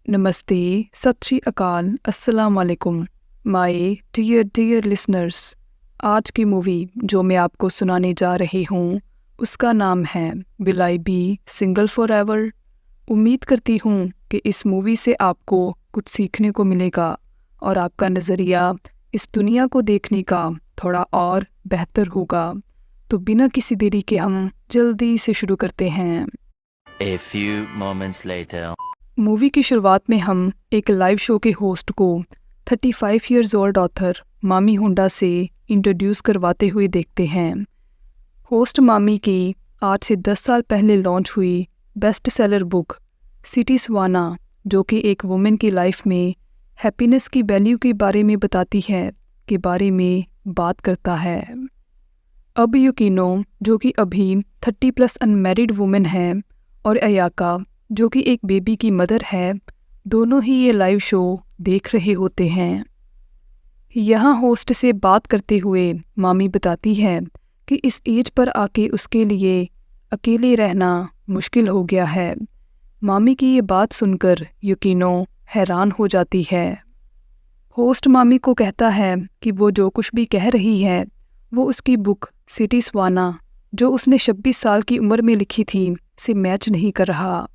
नमस्ते, सत श्री अकाल, अस्सलाम वालेकुम माय डियर लिसनर्स। आज की मूवी जो मैं आपको सुनाने जा रही हूँ उसका नाम है will I be single forever. उम्मीद करती हूँ कि इस मूवी से आपको कुछ सीखने को मिलेगा और आपका नज़रिया इस दुनिया को देखने का थोड़ा और बेहतर होगा। तो बिना किसी देरी के हम जल्दी से शुरू करते हैं। A few moments later. Movie की शुरुआत में हम एक लाइव शो के होस्ट को 35 इयर्स ओल्ड ऑथर मामी हुंडा से इंट्रोड्यूस करवाते हुए देखते हैं। होस्ट मामी की आज से 10 साल पहले लॉन्च हुई bestseller book City Savannah, जो कि एक वुमेन की लाइफ में हैप्पीनेस की वैल्यू के बारे में बताती है, के बारे में बात करता है। अब यूकिनो, जो कि अभी 30+ अनमैरिड वुमेन है, और अयाका, जो कि एक बेबी की मदर है, दोनों ही ये लाइव शो देख रहे होते हैं। यहाँ होस्ट से बात करते हुए मामी बताती है कि इस एज पर आके उसके लिए अकेले रहना मुश्किल हो गया है। मामी की ये बात सुनकर यूकिनो हैरान हो जाती है। होस्ट मामी को कहता है कि वो जो कुछ भी कह रही है वो उसकी बुक सिटी सवाना, जो उसने 26 साल की उम्र में लिखी थी, से मैच नहीं कर रहा।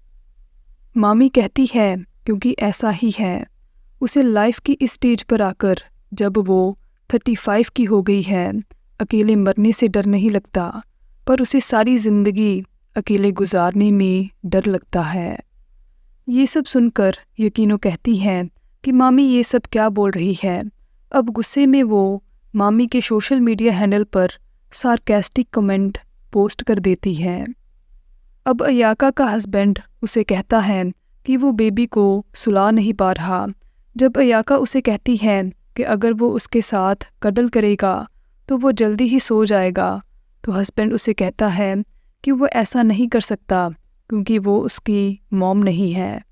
मामी कहती है क्योंकि ऐसा ही है, उसे लाइफ की इस स्टेज पर आकर जब वो 35 की हो गई है, अकेले मरने से डर नहीं लगता, पर उसे सारी ज़िंदगी अकेले गुजारने में डर लगता है। ये सब सुनकर यकीनो कहती है कि मामी ये सब क्या बोल रही है। अब गुस्से में वो मामी के सोशल मीडिया हैंडल पर सार्केस्टिक कमेंट पोस्ट कर देती है। अब अयाका का हस्बैंड उसे कहता है कि वो बेबी को सुला नहीं पा रहा। जब अयाका उसे कहती है कि अगर वो उसके साथ कडल करेगा तो वो जल्दी ही सो जाएगा, तो हस्बैंड उसे कहता है कि वो ऐसा नहीं कर सकता क्योंकि वो उसकी मॉम नहीं है।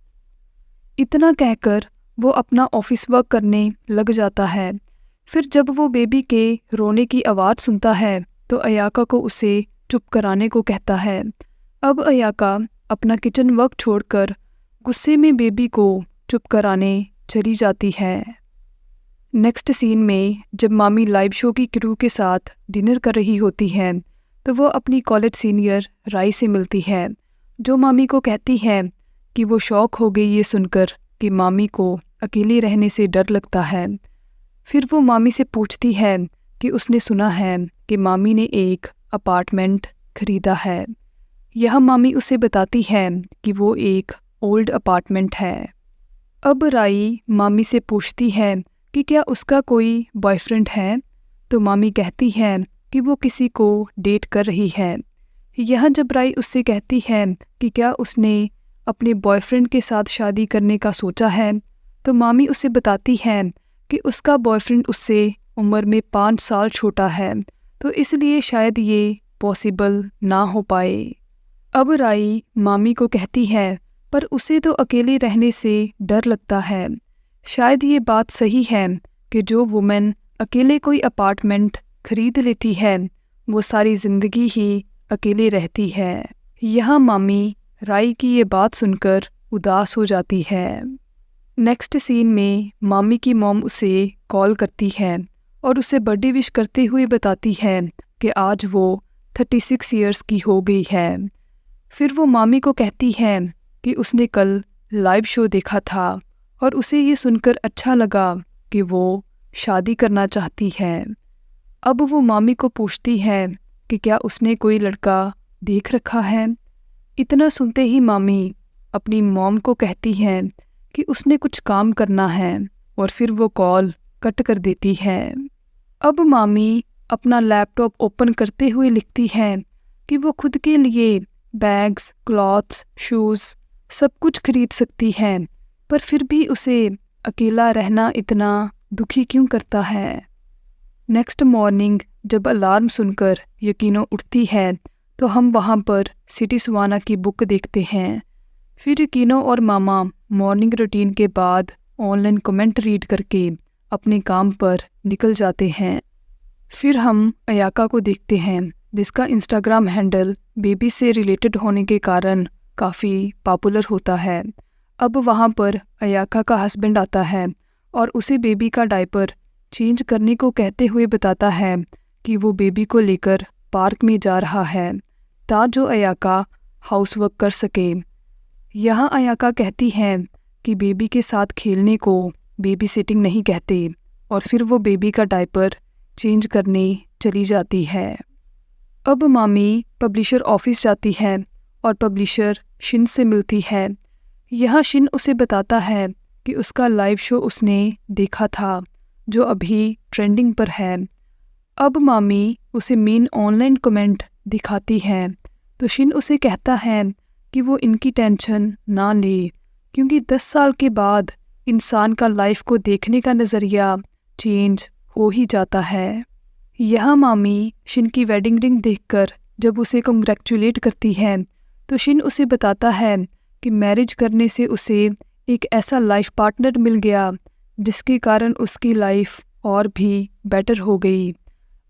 इतना कहकर वो अपना ऑफिस वर्क करने लग जाता है। फिर जब वो बेबी के रोने की आवाज़ सुनता है तो अयाका को उसे चुप कराने को कहता है। अब अयाका अपना किचन वर्क छोड़कर गुस्से में बेबी को चुप कराने चली जाती है। नेक्स्ट सीन में जब मामी लाइव शो की क्रू के साथ डिनर कर रही होती है तो वो अपनी कॉलेज सीनियर राई से मिलती है, जो मामी को कहती है कि वो शॉक हो गई ये सुनकर कि मामी को अकेले रहने से डर लगता है। फिर वो मामी से पूछती है कि उसने सुना है कि मामी ने एक अपार्टमेंट खरीदा है। यह मामी उसे बताती है कि वो एक ओल्ड अपार्टमेंट है। अब राई मामी से पूछती है कि क्या उसका कोई बॉयफ्रेंड है, तो मामी कहती है कि वो किसी को डेट कर रही है। यह जब राई उससे कहती है कि क्या उसने अपने बॉयफ्रेंड के साथ शादी करने का सोचा है, तो मामी उसे बताती है कि उसका बॉयफ्रेंड उससे उम्र में 5 साल छोटा है, तो इसलिए शायद ये पॉसिबल ना हो पाए। अब राई मामी को कहती है पर उसे तो अकेले रहने से डर लगता है। शायद ये बात सही है कि जो वुमेन अकेले कोई अपार्टमेंट खरीद लेती है वो सारी ज़िंदगी ही अकेले रहती है। यहाँ मामी राई की ये बात सुनकर उदास हो जाती है। नेक्स्ट सीन में मामी की मॉम उसे कॉल करती है और उसे बर्थडे विश करते हुए बताती है कि आज वो 36 इयर्स की हो गई है। फिर वो मामी को कहती है कि उसने कल लाइव शो देखा था और उसे ये सुनकर अच्छा लगा कि वो शादी करना चाहती है। अब वो मामी को पूछती है कि क्या उसने कोई लड़का देख रखा है। इतना सुनते ही मामी अपनी मॉम को कहती है कि उसने कुछ काम करना है और फिर वो कॉल कट कर देती है। अब मामी अपना लैपटॉप ओपन करते हुए लिखती है कि वो खुद के लिए बैग्स, क्लॉथ्स, शूज़ सब कुछ खरीद सकती है, पर फिर भी उसे अकेला रहना इतना दुखी क्यों करता है। नेक्स्ट मॉर्निंग जब अलार्म सुनकर यकीनो उठती है तो हम वहाँ पर सिटी सवाना की बुक देखते हैं। फिर यकीनो और मामा मॉर्निंग रूटीन के बाद ऑनलाइन कमेंट रीड करके अपने काम पर निकल जाते हैं। फिर हम अयाका को देखते हैं, जिसका इंस्टाग्राम हैंडल बेबी से रिलेटेड होने के कारण काफ़ी पॉपुलर होता है। अब वहाँ पर अयाका का हस्बैंड आता है और उसे बेबी का डायपर चेंज करने को कहते हुए बताता है कि वो बेबी को लेकर पार्क में जा रहा है ताजो अयाका हाउसवर्क कर सके। यहाँ अयाका कहती है कि बेबी के साथ खेलने को बेबी सिटिंग नहीं कहते और फिर वो बेबी का डायपर चेंज करने चली जाती है। अब मामी पब्लिशर ऑफिस जाती है और पब्लिशर शिन से मिलती है। यहाँ शिन उसे बताता है कि उसका लाइव शो उसने देखा था जो अभी ट्रेंडिंग पर है। अब मामी उसे मेन ऑनलाइन कमेंट दिखाती है तो शिन उसे कहता है कि वो इनकी टेंशन ना ले क्योंकि 10 साल के बाद इंसान का लाइफ को देखने का नज़रिया चेंज हो ही जाता है। यहाँ मामी शिन की वेडिंग रिंग देखकर जब उसे कंग्रेचुलेट करती है तो शिन उसे बताता है कि मैरिज करने से उसे एक ऐसा लाइफ पार्टनर मिल गया जिसके कारण उसकी लाइफ और भी बेटर हो गई।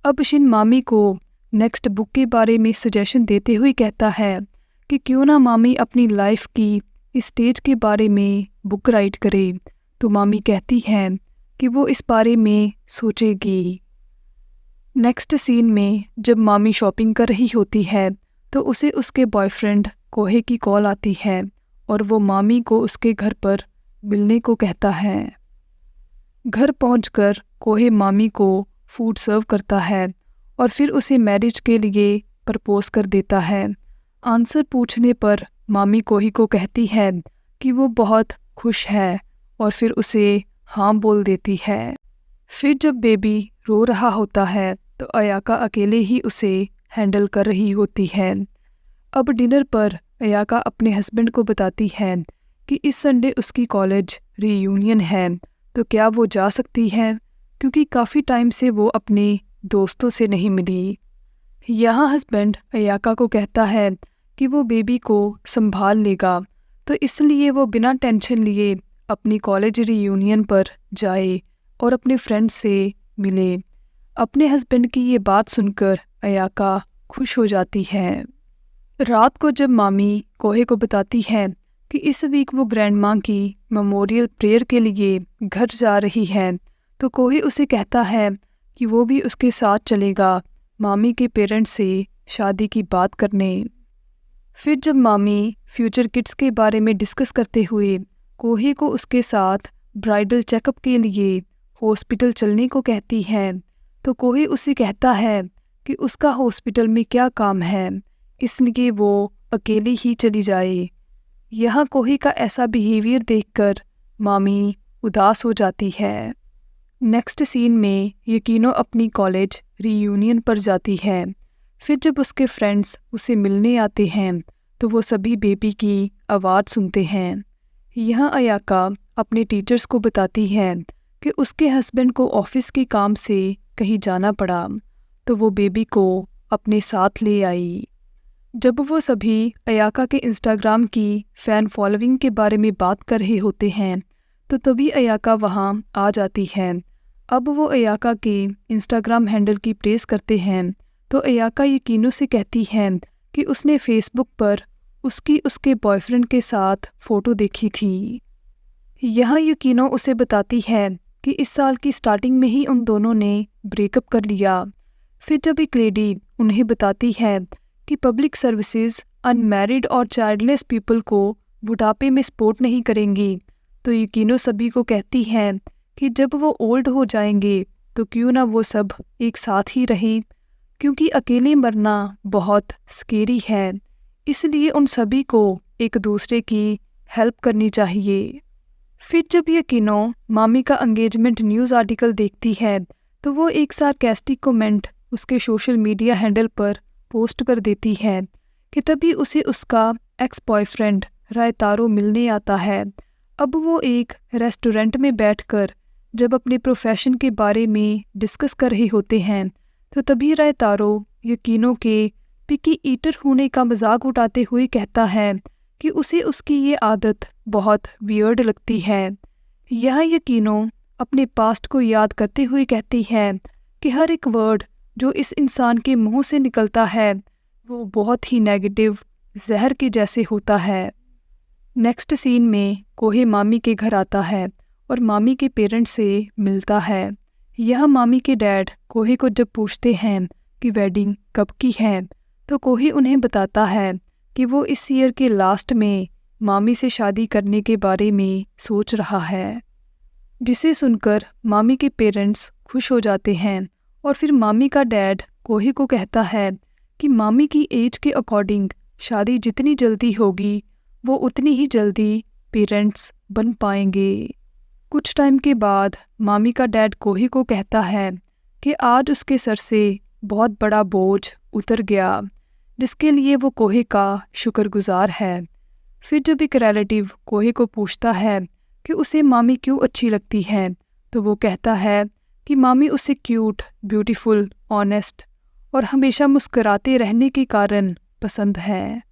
अब शिन मामी को नेक्स्ट बुक के बारे में सजेशन देते हुए कहता है कि क्यों ना मामी अपनी लाइफ की इस स्टेज के बारे में बुक राइट करे। तो मामी कहती है कि वो इस बारे में सोचेगी। नेक्स्ट सीन में जब मामी शॉपिंग कर रही होती है तो उसे उसके बॉयफ्रेंड कोहे की कॉल आती है और वो मामी को उसके घर पर मिलने को कहता है। घर पहुंचकर कोहे मामी को फूड सर्व करता है और फिर उसे मैरिज के लिए प्रपोज कर देता है। आंसर पूछने पर मामी कोही को कहती है कि वो बहुत खुश है और फिर उसे हाँ बोल देती है। फिर जब बेबी रो रहा होता है तो अयाका अकेले ही उसे हैंडल कर रही होती है। अब डिनर पर अयाका अपने हस्बैंड को बताती है कि इस संडे उसकी कॉलेज रीयूनियन है तो क्या वो जा सकती है क्योंकि काफ़ी टाइम से वो अपने दोस्तों से नहीं मिली। यहाँ हस्बैंड अयाका को कहता है कि वो बेबी को संभाल लेगा तो इसलिए वो बिना टेंशन लिए अपनी कॉलेज रीयूनियन पर जाए और अपने फ्रेंड से मिले। अपने हस्बैंड की ये बात सुनकर अयाका खुश हो जाती है। रात को जब मामी कोहे को बताती है कि इस वीक वो ग्रैंड माँ की मेमोरियल प्रेयर के लिए घर जा रही है तो कोहे उसे कहता है कि वो भी उसके साथ चलेगा मामी के पेरेंट्स से शादी की बात करने। फिर जब मामी फ्यूचर किड्स के बारे में डिस्कस करते हुए कोहे को उसके साथ ब्राइडल चेकअप के लिए हॉस्पिटल चलने को कहती है तो कोहे उसे कहता है कि उसका हॉस्पिटल में क्या काम है इसलिए वो अकेली ही चली जाए। यहाँ कोहे का ऐसा बिहेवियर देखकर मामी उदास हो जाती है। नेक्स्ट सीन में यकीनो अपनी कॉलेज रीयूनियन पर जाती है। फिर जब उसके फ्रेंड्स उसे मिलने आते हैं तो वो सभी बेबी की आवाज़ सुनते हैं। यहाँ अयाका अपने टीचर्स को बताती है कि उसके हस्बैंड को ऑफिस के काम से कहीं जाना पड़ा तो वो बेबी को अपने साथ ले आई। जब वो सभी अयाका के इंस्टाग्राम की फ़ैन फॉलोइंग के बारे में बात कर रहे होते हैं तो तभी अयाका वहाँ आ जाती है। अब वो अयाका के इंस्टाग्राम हैंडल की प्रेस करते हैं तो अयाका यकीनो से कहती है कि उसने फेसबुक पर उसके बॉयफ्रेंड के साथ फ़ोटो देखी थी। यहाँ यकीनो उसे बताती है कि इस साल की स्टार्टिंग में ही उन दोनों ने ब्रेकअप कर लिया। फिर जब एक लेडी उन्हें बताती है कि पब्लिक सर्विसेज अनमैरिड और चाइल्डलेस पीपल को बुढ़ापे में सपोर्ट नहीं करेंगी तो यकीनो सभी को कहती है कि जब वो ओल्ड हो जाएंगे तो क्यों ना वो सब एक साथ ही रहें क्योंकि अकेले मरना बहुत स्केरी है, इसलिए उन सभी को एक दूसरे की हेल्प करनी चाहिए। फिर जब यकीनो मामी का एंगेजमेंट न्यूज़ आर्टिकल देखती है तो वो एक सार्कास्टिक कमेंट उसके सोशल मीडिया हैंडल पर पोस्ट कर देती है कि तभी उसे उसका एक्स बॉयफ्रेंड रायतारो मिलने आता है। अब वो एक रेस्टोरेंट में बैठकर जब अपने प्रोफेशन के बारे में डिस्कस कर रहे होते हैं तो तभी रायतारो यकीनो के पिकी ईटर होने का मजाक उड़ाते हुए कहता है कि उसे उसकी ये आदत बहुत वियर्ड लगती है। यहाँ यकीनो अपने पास्ट को याद करते हुए कहती है कि हर एक वर्ड जो इस इंसान के मुंह से निकलता है वो बहुत ही नेगेटिव जहर के जैसे होता है। नेक्स्ट सीन में कोहे मामी के घर आता है और मामी के पेरेंट्स से मिलता है। यह मामी के डैड कोहे को जब पूछते हैं कि वेडिंग कब की है, तो कोहे उन्हें बताता है कि वो इस ईयर के लास्ट में मामी से शादी करने के बारे में सोच रहा है, जिसे सुनकर मामी के पेरेंट्स खुश हो जाते हैं। और फिर मामी का डैड कोहे को कहता है कि मामी की एज के अकॉर्डिंग शादी जितनी जल्दी होगी वो उतनी ही जल्दी पेरेंट्स बन पाएंगे। कुछ टाइम के बाद मामी का डैड कोहे को कहता है कि आज उसके सर से बहुत बड़ा बोझ उतर गया, जिसके लिए वो कोहे का शुक्रगुजार है। फिर जब एक रिलेटिव कोहे को पूछता है कि उसे मामी क्यों अच्छी लगती है, तो वो कहता है कि मामी उसे क्यूट, ब्यूटीफुल, ऑनेस्ट और हमेशा मुस्कुराते रहने के कारण पसंद है।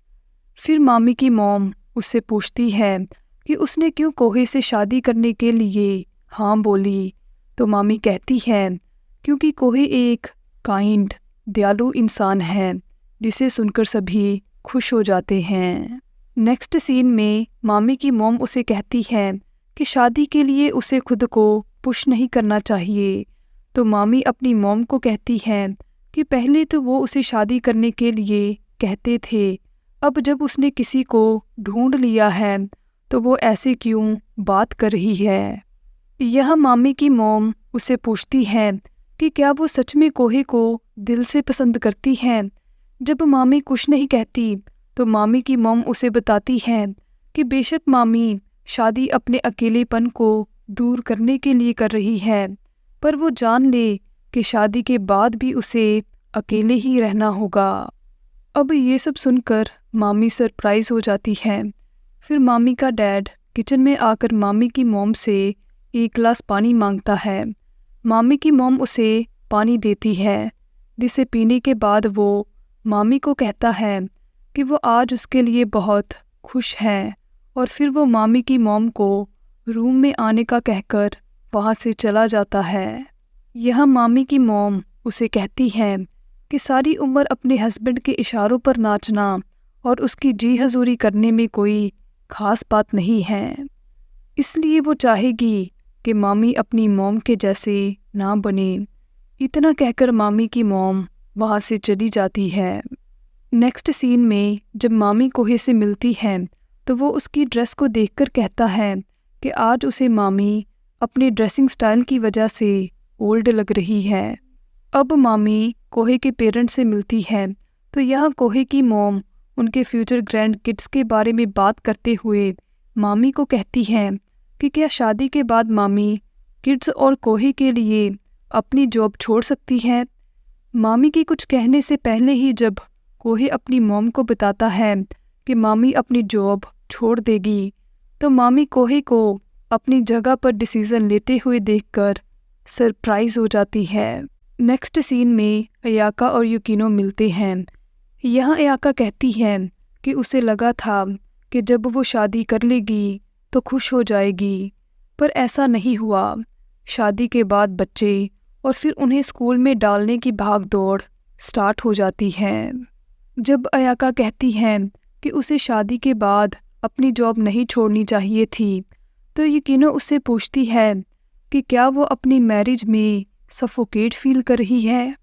फिर मामी की मॉम उससे पूछती है कि उसने क्यों कोहे से शादी करने के लिए हाँ बोली, तो मामी कहती है क्योंकि कोहे एक काइंड, दयालु इंसान है, जिसे सुनकर सभी खुश हो जाते हैं। नेक्स्ट सीन में मामी की मॉम उसे कहती है कि शादी के लिए उसे खुद को पुश नहीं करना चाहिए, तो मामी अपनी मॉम को कहती है कि पहले तो वो उसे शादी करने के लिए कहते थे, अब जब उसने किसी को ढूंढ लिया है तो वो ऐसे क्यों बात कर रही है। यह मामी की मॉम उसे पूछती है कि क्या वो सच में कोहे को दिल से पसंद करती है। जब मामी कुछ नहीं कहती तो मामी की मॉम उसे बताती है कि बेशक मामी शादी अपने अकेलेपन को दूर करने के लिए कर रही है, पर वो जान ले कि शादी के बाद भी उसे अकेले ही रहना होगा। अब ये सब सुनकर मामी सरप्राइज हो जाती है। फिर मामी का डैड किचन में आकर मामी की मॉम से एक गिलास पानी मांगता है। मामी की मॉम उसे पानी देती है, जिसे पीने के बाद वो मामी को कहता है कि वो आज उसके लिए बहुत खुश है। और फिर वो मामी की मॉम को रूम में आने का कहकर वहाँ से चला जाता है। यह मामी की मॉम उसे कहती है कि सारी उम्र अपने हस्बैंड के इशारों पर नाचना और उसकी जी हजूरी करने में कोई ख़ास बात नहीं है, इसलिए वो चाहेगी कि मामी अपनी मॉम के जैसे ना बने। इतना कहकर मामी की मॉम वहाँ से चली जाती है। नेक्स्ट सीन में जब मामी कोहे से मिलती है तो वो उसकी ड्रेस को देखकर कहता है कि आज उसे मामी अपने ड्रेसिंग स्टाइल की वजह से ओल्ड लग रही है। अब मामी कोहे के पेरेंट्स से मिलती है तो यहाँ कोहे की मॉम उनके फ्यूचर ग्रैंड किड्स के बारे में बात करते हुए मामी को कहती है कि क्या शादी के बाद मामी किड्स और कोहे के लिए अपनी जॉब छोड़ सकती है। मामी के कुछ कहने से पहले ही जब कोहे अपनी मॉम को बताता है कि मामी अपनी जॉब छोड़ देगी, तो मामी कोहे को अपनी जगह पर डिसीज़न लेते हुए देखकर सरप्राइज हो जाती है। नेक्स्ट सीन में अयाका और युकिनो मिलते हैं। यहाँ अयाका कहती है कि उसे लगा था कि जब वो शादी कर लेगी तो खुश हो जाएगी, पर ऐसा नहीं हुआ। शादी के बाद बच्चे और फिर उन्हें स्कूल में डालने की भाग दौड़ स्टार्ट हो जाती है। जब अयाका कहती है कि उसे शादी के बाद अपनी जॉब नहीं छोड़नी चाहिए थी, तो युकिनो उससे पूछती है कि क्या वो अपनी मैरिज में सफोकेट फील कर रही है।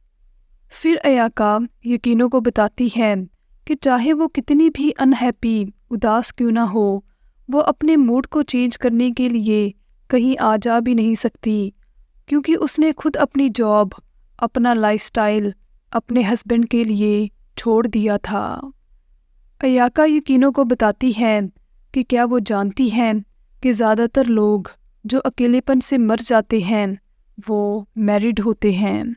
फिर अयाका युकिनो को बताती है कि चाहे वो कितनी भी अनहैप्पी, उदास क्यों ना हो, वो अपने मूड को चेंज करने के लिए कहीं आ जा भी नहीं सकती, क्योंकि उसने खुद अपनी जॉब, अपना लाइफस्टाइल अपने हस्बैंड के लिए छोड़ दिया था। अयाका युकिनो को बताती है कि क्या वो जानती हैं कि ज़्यादातर लोग जो अकेलेपन से मर जाते हैं वो मैरिड होते हैं।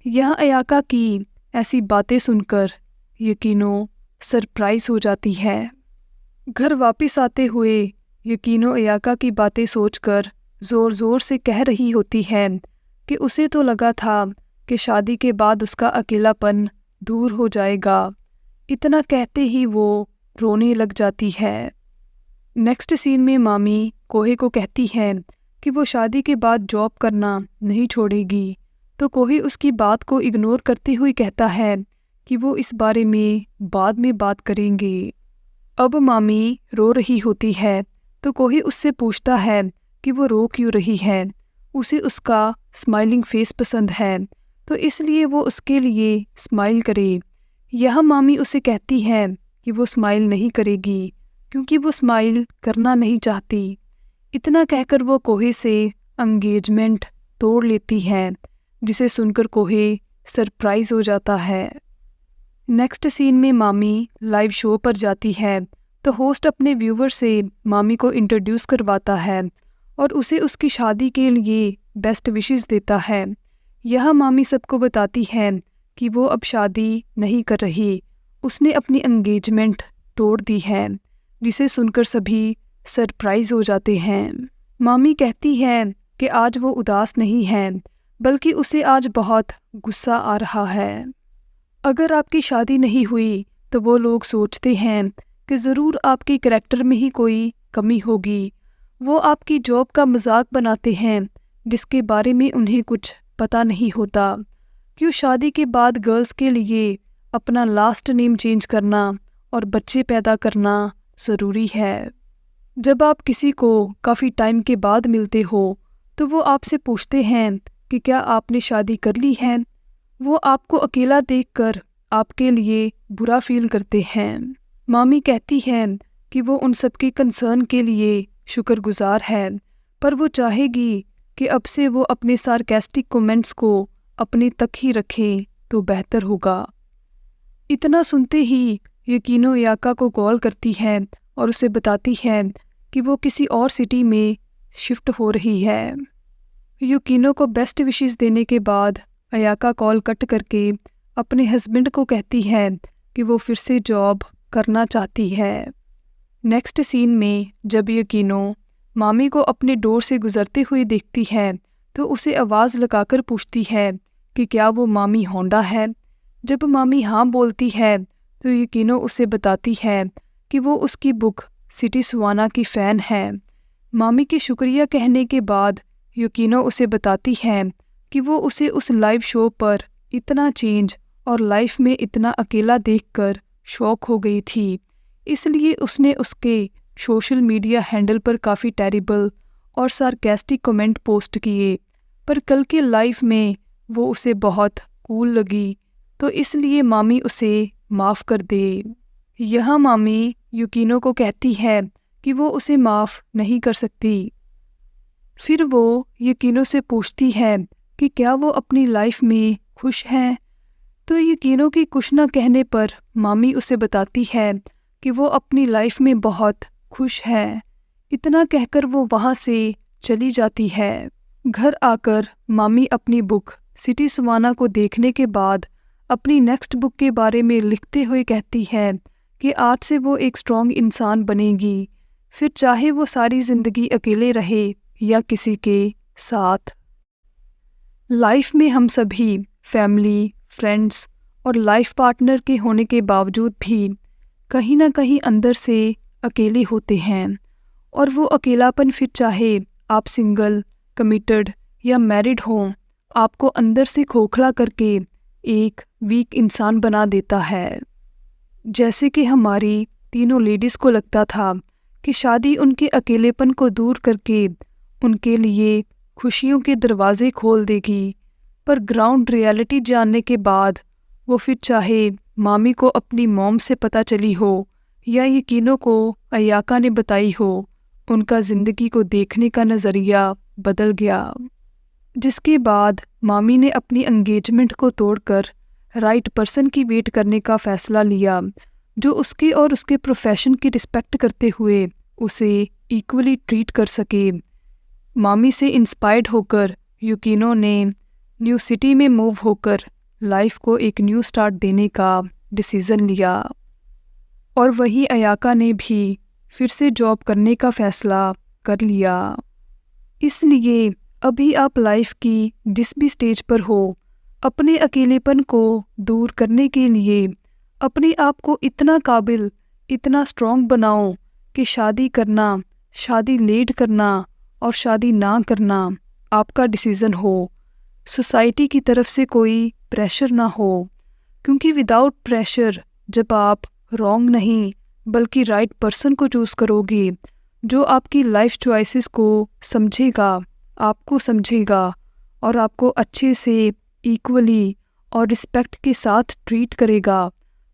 यह अयाका की ऐसी बातें सुनकर युकिनो सरप्राइज हो जाती है। घर वापस आते हुए युकिनो अयाका की बातें सोचकर ज़ोर ज़ोर से कह रही होती है कि उसे तो लगा था कि शादी के बाद उसका अकेलापन दूर हो जाएगा। इतना कहते ही वो रोने लग जाती है। नेक्स्ट सीन में मामी कोहे को कहती है कि वो शादी के बाद जॉब करना नहीं छोड़ेगी, तो कोहे उसकी बात को इग्नोर करते हुए कहता है कि वो इस बारे में बाद में बात करेंगे। अब मामी रो रही होती है तो कोही उससे पूछता है कि वो रो क्यों रही है। उसे उसका स्माइलिंग फेस पसंद है तो इसलिए वो उसके लिए स्माइल करे। यह मामी उसे कहती है कि वो स्माइल नहीं करेगी क्योंकि वो स्माइल करना नहीं चाहती। इतना कहकर वो कोहे से एंगेजमेंट तोड़ लेती है, जिसे सुनकर कोहे सरप्राइज हो जाता है। नेक्स्ट सीन में मामी लाइव शो पर जाती है तो होस्ट अपने व्यूवर से मामी को इंट्रोड्यूस करवाता है और उसे उसकी शादी के लिए बेस्ट विशेस देता है। यह मामी सबको बताती है कि वो अब शादी नहीं कर रही, उसने अपनी एंगेजमेंट तोड़ दी है, जिसे सुनकर सभी सरप्राइज हो जाते हैं। मामी कहती है कि आज वो उदास नहीं है, बल्कि उसे आज बहुत गुस्सा आ रहा है। अगर आपकी शादी नहीं हुई तो वो लोग सोचते हैं कि ज़रूर आपके करैक्टर में ही कोई कमी होगी। वो आपकी जॉब का मजाक बनाते हैं जिसके बारे में उन्हें कुछ पता नहीं होता। क्यों शादी के बाद गर्ल्स के लिए अपना लास्ट नेम चेंज करना और बच्चे पैदा करना ज़रूरी है। जब आप किसी को काफ़ी टाइम के बाद मिलते हो तो वो आपसे पूछते हैं कि क्या आपने शादी कर ली है। वो आपको अकेला देखकर आपके लिए बुरा फील करते हैं। मामी कहती है कि वो उन सब के कंसर्न के लिए शुक्रगुजार है, पर वो चाहेगी कि अब से वो अपने सार्केस्टिक कमेंट्स को अपने तक ही रखें तो बेहतर होगा। इतना सुनते ही यकीनो याका को कॉल करती है और उसे बताती है कि वो किसी और सिटी में शिफ्ट हो रही है। युकीनो को बेस्ट विशेस देने के बाद अयाका कॉल कट करके अपने हस्बैंड को कहती है कि वो फिर से जॉब करना चाहती है। नेक्स्ट सीन में जब यकीनो मामी को अपने डोर से गुजरते हुए देखती है तो उसे आवाज़ लगाकर पूछती है कि क्या वो मामी होंडा है। जब मामी हाँ बोलती है तो यकीनो उसे बताती है कि वो उसकी बुक सिटी सुवाना की फ़ैन है। मामी के शुक्रिया कहने के बाद यकीनो उसे बताती है कि वो उसे उस लाइव शो पर इतना चेंज और लाइफ में इतना अकेला देखकर शॉक हो गई थी, इसलिए उसने उसके सोशल मीडिया हैंडल पर काफ़ी टेरिबल और सार्केस्टिक कमेंट पोस्ट किए। पर कल के लाइफ में वो उसे बहुत कूल लगी तो इसलिए मामी उसे माफ़ कर दे। यह मामी युकीनो को कहती है कि वो उसे माफ़ नहीं कर सकती। फिर वो यकीनो से पूछती है कि क्या वो अपनी लाइफ में खुश है, तो यकीनो की कुछ न कहने पर मामी उसे बताती है कि वो अपनी लाइफ में बहुत खुश है। इतना कहकर वो वहाँ से चली जाती है। घर आकर मामी अपनी बुक सिटी सुवाना को देखने के बाद अपनी नेक्स्ट बुक के बारे में लिखते हुए कहती है कि आज से वो एक स्ट्रॉन्ग इंसान बनेगी, फिर चाहे वो सारी ज़िंदगी अकेले रहे या किसी के साथ। लाइफ में हम सभी फैमिली, फ्रेंड्स और लाइफ पार्टनर के होने के बावजूद भी कहीं ना कहीं अंदर से अकेले होते हैं, और वो अकेलापन फिर चाहे आप सिंगल, कमिटेड या मैरिड हों, आपको अंदर से खोखला करके एक वीक इंसान बना देता है। जैसे कि हमारी तीनों लेडीज़ को लगता था कि शादी उनके अकेलेपन को दूर करके उनके लिए खुशियों के दरवाजे खोल देगी, पर ग्राउंड रियलिटी जानने के बाद वो फिर चाहे मामी को अपनी मॉम से पता चली हो या यकीनों को अयाका ने बताई हो, उनका ज़िंदगी को देखने का नज़रिया बदल गया। जिसके बाद मामी ने अपनी एंगेजमेंट को तोड़कर राइट पर्सन की वेट करने का फ़ैसला लिया, जो उसके और उसके प्रोफेशन की रिस्पेक्ट करते हुए उसे इक्वली ट्रीट कर सके। मामी से इंस्पायर्ड होकर युकीनो ने न्यू सिटी में मूव होकर लाइफ को एक न्यू स्टार्ट देने का डिसीज़न लिया, और वही अयाका ने भी फिर से जॉब करने का फ़ैसला कर लिया। इसलिए अभी आप लाइफ की जिस भी स्टेज पर हो, अपने अकेलेपन को दूर करने के लिए अपने आप को इतना काबिल, इतना स्ट्रॉन्ग बनाओ कि शादी करना, शादी लेट करना और शादी ना करना आपका डिसीज़न हो। सोसाइटी की तरफ से कोई प्रेशर ना हो, क्योंकि विदाउट प्रेशर जब आप रॉन्ग नहीं बल्कि राइट पर्सन को चूज़ करोगे जो आपकी लाइफ चॉइसेस को समझेगा, आपको समझेगा और आपको अच्छे से, इक्वली और रिस्पेक्ट के साथ ट्रीट करेगा,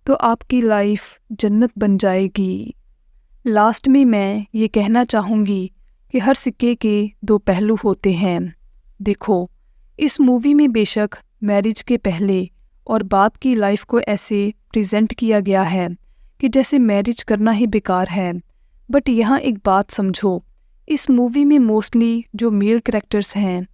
तो आपकी लाइफ जन्नत बन जाएगी। लास्ट में मैं ये कहना चाहूँगी कि हर सिक्के के दो पहलू होते हैं। देखो, इस मूवी में बेशक मैरिज के पहले और बाद की लाइफ को ऐसे प्रेजेंट किया गया है कि जैसे मैरिज करना ही बेकार है, बट यहाँ एक बात समझो, इस मूवी में मोस्टली जो मेल कैरेक्टर्स हैं,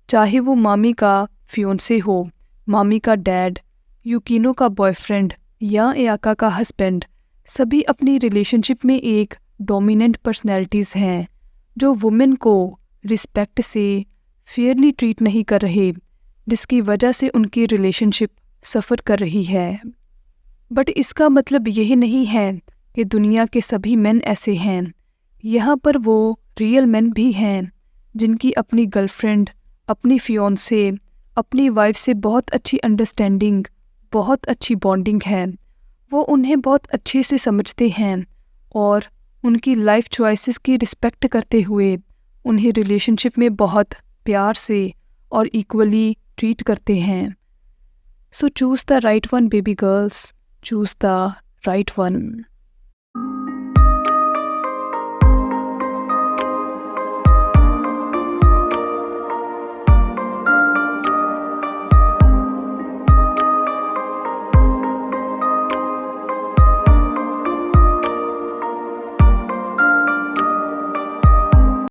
चाहे वो मामी का फियोंसे हो, मामी का डैड, यूकिनो का बॉयफ्रेंड या एयाका का हस्बैंड, सभी अपनी रिलेशनशिप में एक डोमिनेंट पर्सनैलिटीज़ हैं जो वुमेन को रिस्पेक्ट से फेयरली ट्रीट नहीं कर रहे, जिसकी वजह से उनकी रिलेशनशिप सफ़र कर रही है। बट इसका मतलब यही नहीं है कि दुनिया के सभी मेन ऐसे हैं। यहाँ पर वो रियल मेन भी हैं जिनकी अपनी गर्लफ्रेंड, अपनी फियोंसे, अपनी वाइफ से बहुत अच्छी अंडरस्टैंडिंग, बहुत अच्छी बॉन्डिंग है। वो उन्हें बहुत अच्छे से समझते हैं और उनकी लाइफ चॉइसेस की रिस्पेक्ट करते हुए उन्हें रिलेशनशिप में बहुत प्यार से और इक्वली ट्रीट करते हैं। सो choose the right one baby girls, choose the right one.